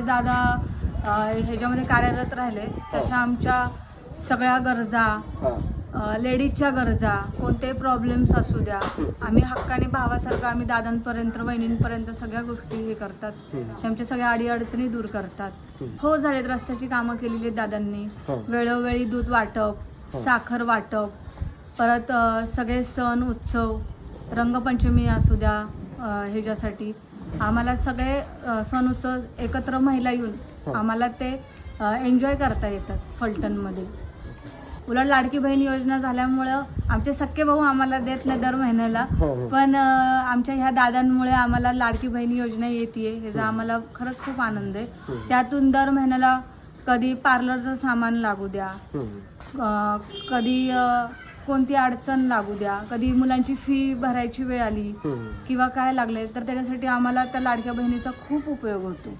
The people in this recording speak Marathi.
दादा ह्याच्यामध्ये कार्यरत राहिले तशा आमच्या सगळ्या गरजा, लेडीजच्या गरजा, कोणतेही प्रॉब्लेम्स असू द्या, आम्ही हक्काने भावासारखं आम्ही दादांपर्यंत वहिनींपर्यंत सगळ्या गोष्टी हे करतात, त्यांच्या सगळ्या अडीअडचणी दूर करतात. हो झालेत, रस्त्याची कामं केलेली आहेत दादांनी, वेळोवेळी दूध वाटप, साखर वाटप, परत सगळे सण उत्सव, रंगपंचमी असू द्या, ह्याच्यासाठी आम्हाला सगळे सण उत्सव एकत्र महिला येऊन आम्हाला ते एन्जॉय करता येतात फलटणमध्ये. उलट लाडकी बहीण योजना झाल्यामुळं आमचे सख्खे भाऊ आम्हाला देत नाही दर महिन्याला, पण आमच्या ह्या दादांमुळे आम्हाला लाडकी बहीण योजना येते, ह्याचा आम्हाला खरंच खूप आनंद आहे. त्यातून दर महिन्याला कधी पार्लरचं सामान लागू द्या, कधी कोणती अडचण लागू द्या, कधी मुलांची फी भरायची वेळ आली किंवा काय लागले तर त्याच्यासाठी आम्हाला त्या लाडक्या बहिणीचा खूप उपयोग होतो.